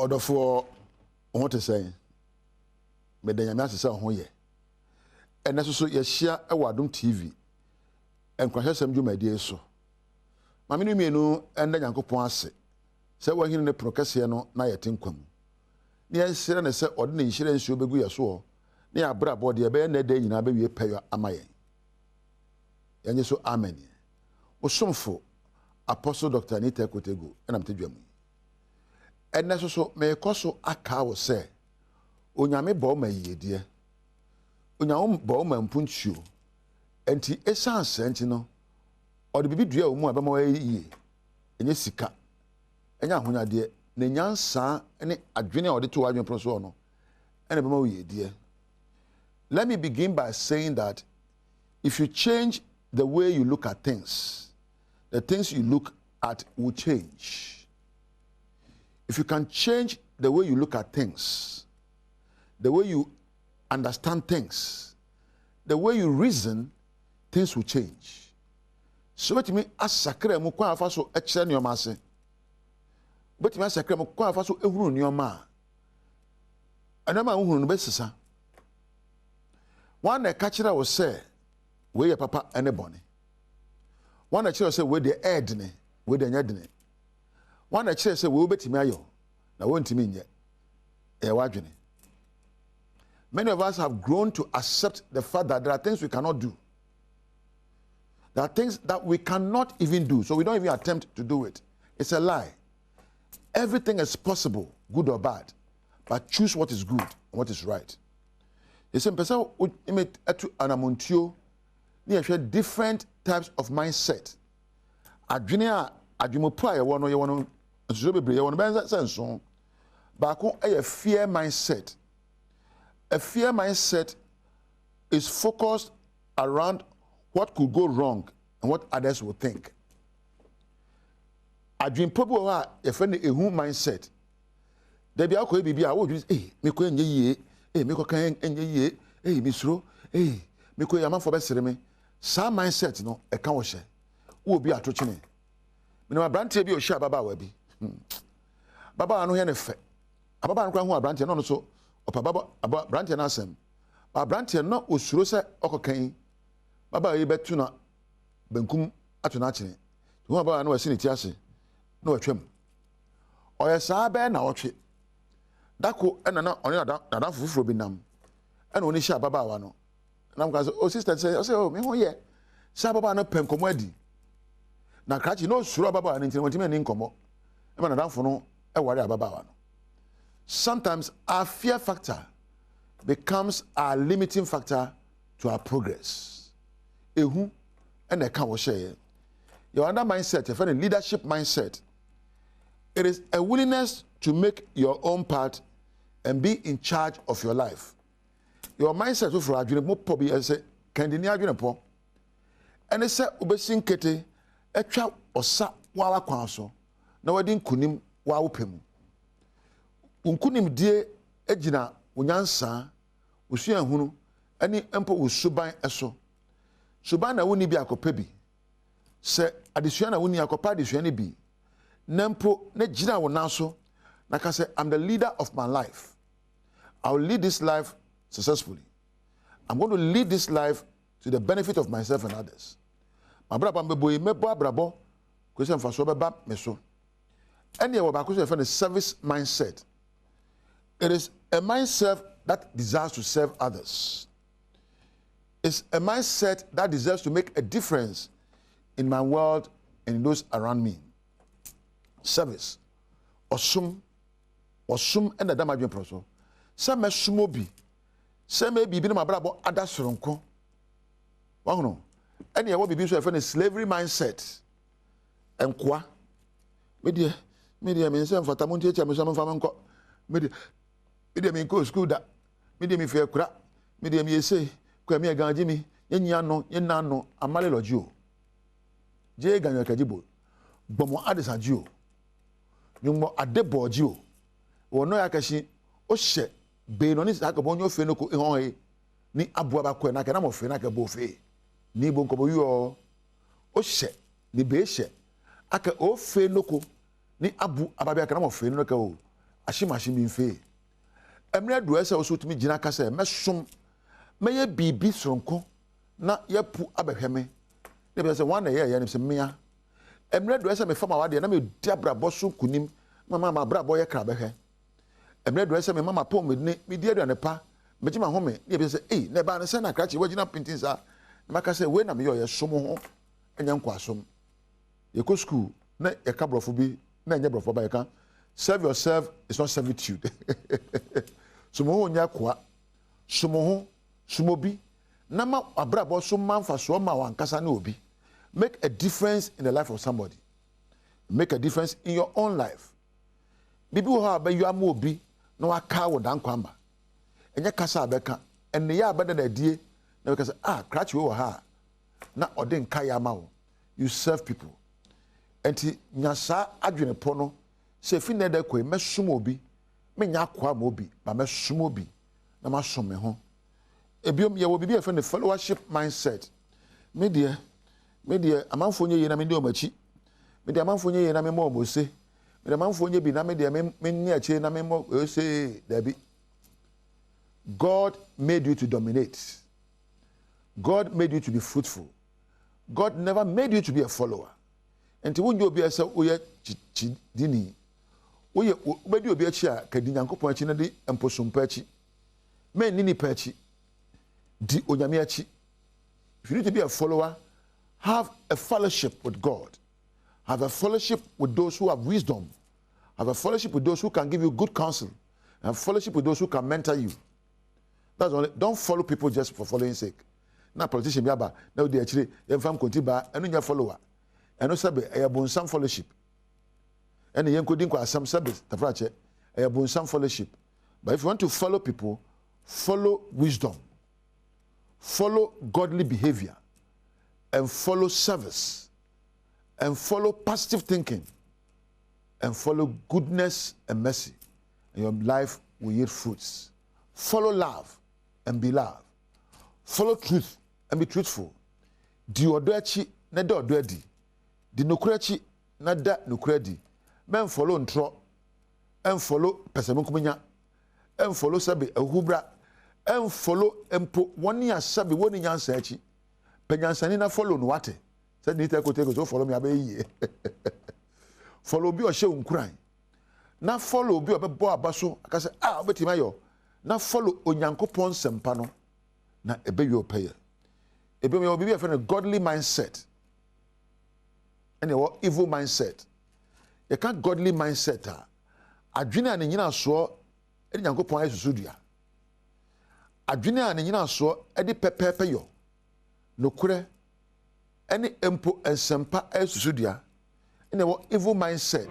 Order for what to say. But then you say ho ye. And that's also you share a Adom TV. And Nkuranhyensem dwuma die so. Ma me mienu enda Nyankopon ase. Se wo hine ne prokese no na yete nkwam. Ne yesire ne se ode ne yire nsuo begu ye so. Ne ya bra bode ye be na da nyina be wie peyo amaye. Yenye so amen. Osomfo Apostle Dr. Anita Kotego enam tedwamu. Ena so me koso aka wo se onyame bo ma yedie. Onyame bo ma mpunchuo. Enti essence enti no ode bibi dua wo mu abama wa yie. Enye sika. Enya ahonyade na nyansa ne adwene a ode to adwene pro so no. Ena bama wo yedie. Let me begin by saying that if you change the way you look at things, the things you look at will change. If you can change the way you look at things, the way you understand things, the way you reason, things will change. So what you mean as sakre mu kwa afa so ekire nyoma ase. But me sakre mu kwa afa so ehuru nyoma. Anama ehuru no besisa. One ka kire wo say we ye papa ene bone. One kire say we the ed ne, we the nyadene. One kire say we obetimi ayo na wontimi nye. E wadwene. Many of us have grown to accept the fact that there are things we cannot do. There are things that we cannot even do, so we don't even attempt to do it. It's a lie. Everything is possible, good or bad, but choose what is good and what is right. You see, person anamontio, they have different types of mindset. Adwene a adwumopo a ye wono nso bebre ye wono ben senso. Baako a fear mindset. A fear mindset is focused around what could go wrong and what others will think. Adwinpo bo ha ye fe ne ehu mindset. Da bia ko bibia wo dwi me ko enye yie, me ko kan enye yie, me suro, me ko yamanfo be sere me. Sa mindset no e kan wo hye. Wo bi atochene. Me na brante bi o hye ababa wa bi. Baba no ye ne fe. Ababa no kwa hu abrante no so opa baba brante na asem. Ba brante no osuro se okokan. Baba yi betu na benkum ato na akire. Hu baba no wasi ne ti ase. Na watwam. Oya saa be na wotwe. Dako ena na oni na fufuro bi nam. Ena oni hia baba wa no. Na mka say o sister say o me ho ye. Sa baba no penkomo adi. Na krachi no suro baba na ntini wantime ni nkomo. E ma na danfo no e ware baba wa no. Sometimes our fear factor becomes our limiting factor to our progress. Ehu and a can share. Your other mindset, your friend, leadership mindset. It is a willingness to make your own part and be in charge of your life. Your mindset for adwene mo pobi ese kandini adwene po. Ene se obesin kete etwa osa wawa kwan so na wadi nkunim wa wopem. Unkunim die ejina unyansa usua hunu ani empo usuban eso. Suban na woni bi akopa bi. Se adesua na woni akopa adesua ne bi. Nempo ne jina wo naso na ka say I'm the leader of my life. I will lead this life successfully. I'm going to lead this life to the benefit of myself and others. My brother mbeboy mebo abrabo ko se mfaso beba meso. Ene wo ba ko se fe service mindset. It is a mindset that desires to serve others. It's a mindset that deserves to make a difference in my world and in those around me. Service. Osum and the damage process. Some sumobi. Some may be in my brother adasronko. Wano. Any of what be so a slavery mindset. And qua. Media means some for Tamunti, some famanco. Media me go school that. Media me fair crap. Media me say. Kwame ganjimi yenya no amale lojo je ganyo kajibo bomo adesanjio nyumo adebojio wono yakashi o hye be no ni saka bonyo fe no ko ehon ni aboa ba ko na ka na mo fe na ka bo fe ni bo nko bo yo o hye ni be hye aka o fe no ko ni abu ababia ka na mo fe no ka o ahye bi mfe emre do ese wo so tumi gina ka se mesom meye bibi soronko na yepu abehwe me ne be se wan na ye ne se mea emre do ese me fama wade na me diabrabo so kunim mama brabo ye kra behwe emre do ese me mama pom me di aduane pa megima home ne be se ne ba ne se na krachi wagina pintin sa maka se we na me yo ye som ho enya nkwasom ye ko school na ye ka brofo bi na enya brofo ba ye ka serve yourself is not servitude sumo ho nya kwa sumo ho sumobi na ma abrabo so manfa so ma wankasa na obi make a difference in the life of somebody, make a difference in your own life. Bibi wo ha ba yu ama obi na waka wo dan kwamba enya kasa abeka enne ya abeda na die na we kasa krachi wo ha na odin kai ama wo. You serve people. Enti nyasa adwene po no se fi na da koi mesum obi menya kwa ma obi ba mesum obi na masom me ho ebiom ye wo bibi efe ne followership mindset. Media amanfo nye ye na me ndi omachi media amanfo nye ye na me mo obose media amanfo nye bi na media me ni achi na me mo say dabi. God made you to dominate. God made you to be fruitful. God never made you to be a follower. Enti wonyo obi asa oye dini oye obedi obi achi a kadi nyankopon achi na di emposompa achi men nini pa achi di onyame achi. If you need to be a follower, have a fellowship with God. Have a fellowship with those who have wisdom. Have a fellowship with those who can give you good counsel. And fellowship with those who can mentor you. That's only. Don't follow people just for following sake. Now politician be aba now they actually them fam kontiba enu nya follower. Enu sabe e bonsam fellowship. Enu yen kodin kwa asam sabe tafrache e bonsam fellowship. But if you want to follow people, follow wisdom. Follow godly behavior. And follow service. And follow positive thinking. And follow goodness and mercy. And your life will yield fruits. Follow love and be loved. Follow truth and be truthful. Di odoachi na da odoadi. Di nokurachi na da nokuradi. Men follow ntro. En follow pesemunkumenya. En follow sabe ehubra. En follow empo woni asabe woni nyansa achi. Penyansani na follow no wate. Said ni take so follow me abeyi. Follow bi o hye unkuran. Na follow bi obebo abaso akase obetima yo. Na follow onyankopon sempa no na ebeyi opeye. Ebe me obi bi afa na godly mindset. And your evil mindset. You can't godly mindset adwene a ne nyina so e nyankopon ayesusudua. Adwene a ne nyina so e de pepepe yo. Nokure any empo ensempa ayesusudua. And your evil mindset.